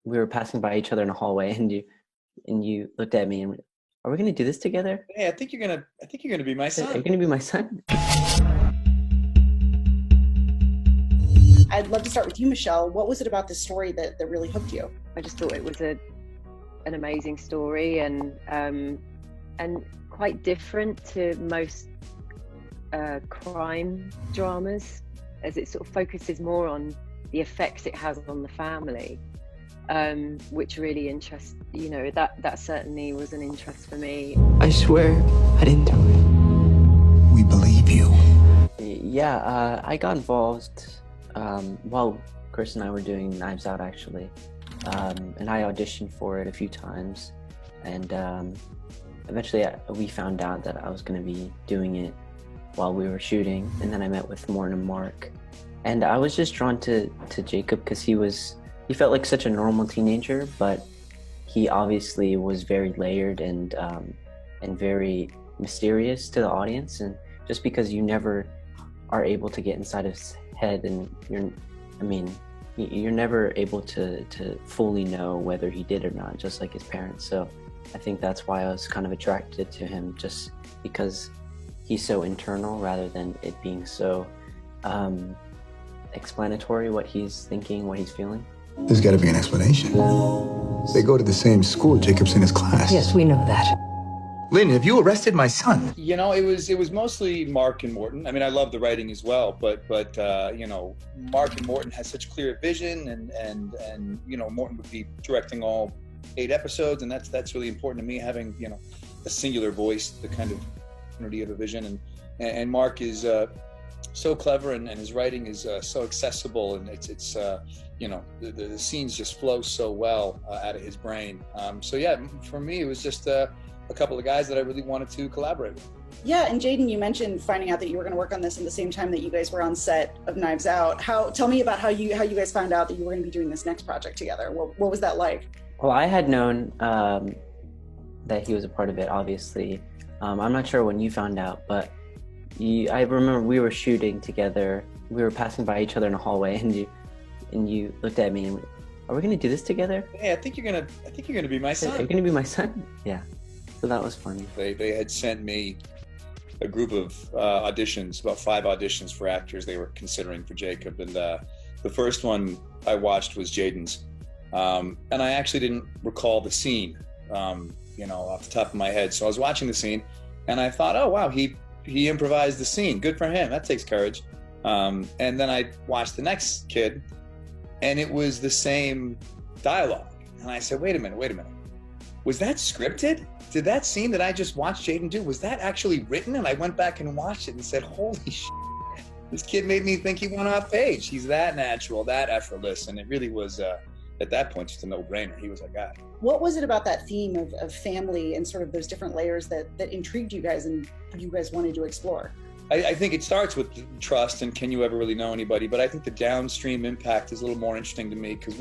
we were passing by each other in a hallway, and you looked at me and went, "Are we gonna do this together?" Hey, I think you're gonna be my I said, son. "Are you gonna be my son?" I'd love to start with you, Michelle. What was it about this story that really hooked you? I just thought it was an amazing story and quite different to most crime dramas, as it sort of focuses more on the effects it has on the family, which really interests, that certainly was an interest for me. I swear I didn't do it. We believe you. Yeah, I got involved while Chris and I were doing Knives Out, actually, and I auditioned for it a few times, and eventually we found out that I was going to be doing it while we were shooting, and then I met with Morton and Mark, and I was just drawn to Jacob because he felt like such a normal teenager, but he obviously was very layered and very mysterious to the audience, and just because you never are able to get inside his head, and you're never able to fully know whether he did or not, just like his parents. So I think that's why I was kind of attracted to him, just because he's so internal rather than it being so explanatory, what he's thinking, what he's feeling. There's got to be an explanation. They go to the same school. Jacob's in his class. Yes, we know that. Lynn, have you arrested my son? It was mostly Mark and Morton. I mean, I love the writing as well, but Mark and Morton has such clear vision, and Morton would be directing all 8 episodes, and that's really important to me, having a singular voice, the kind of unity of a vision, and Mark is so clever, and his writing is so accessible, and it's the scenes just flow so well out of his brain. So yeah, for me it was just a couple of guys that I really wanted to collaborate with. Yeah, and Jaeden, you mentioned finding out that you were going to work on this at the same time that you guys were on set of Knives Out. Tell me about how you guys found out that you were going to be doing this next project together. What was that like? Well, I had known that he was a part of it, obviously. I'm not sure when you found out, but I remember we were shooting together. We were passing by each other in a hallway, and you looked at me and went, "Are we going to do this together?" Hey, I think you're gonna be my son. Are you going to be my son? Yeah. So that was funny. They had sent me a group of auditions, about 5 auditions for actors they were considering for Jacob, and the first one I watched was Jaeden's, and I actually didn't recall the scene, off the top of my head. So I was watching the scene, and I thought, oh wow, he improvised the scene. Good for him. That takes courage. And then I watched the next kid, and it was the same dialogue, and I said, wait a minute. Was that scripted? Did that scene that I just watched Jaeden do, was that actually written? And I went back and watched it and said, holy shit, this kid made me think he went off page. He's that natural, that effortless. And it really was, at that point, just a no-brainer. He was our guy. What was it about that theme of family and sort of those different layers that intrigued you guys and you guys wanted to explore? I think it starts with trust and can you ever really know anybody? But I think the downstream impact is a little more interesting to me, because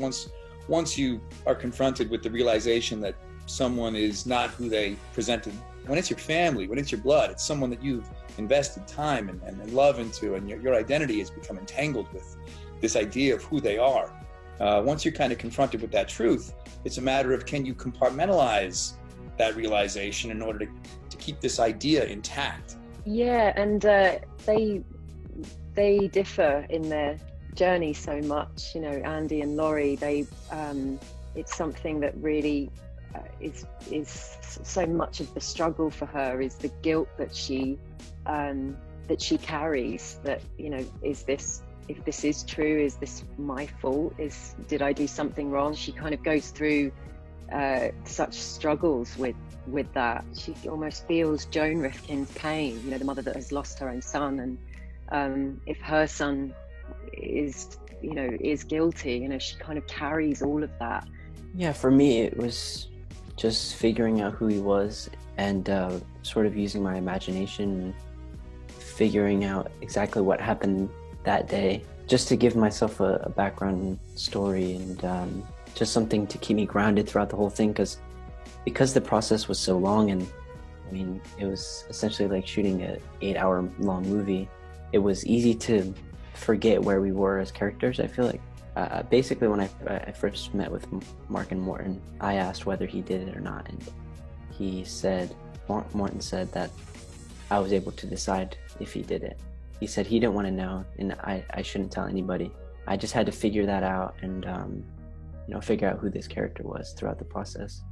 once you are confronted with the realization that someone is not who they presented, when it's your family, when it's your blood, it's someone that you've invested time and love into, and your identity has become entangled with this idea of who they are. Once you're kind of confronted with that truth, it's a matter of, can you compartmentalize that realization in order to keep this idea intact? Yeah, and they differ in their journey so much. Andy and Laurie, it's something that really is so much of the struggle for her, is the guilt that she carries, that if this is true, is this my fault, did I do something wrong? She kind of goes through such struggles with that. She almost feels Joan Rifkin's pain, the mother that has lost her own son, and if her son is guilty, she kind of carries all of that. Yeah, for me it was just figuring out who he was, and sort of using my imagination, figuring out exactly what happened that day, just to give myself a background story, and just something to keep me grounded throughout the whole thing, because the process was so long, and it was essentially like shooting an 8-hour long movie. It was easy to forget where we were as characters. I feel like basically, when I first met with Mark and Morton, I asked whether he did it or not, and he said, Morton said that I was able to decide if he did it. He said he didn't want to know, and I shouldn't tell anybody. I just had to figure that out and, figure out who this character was throughout the process.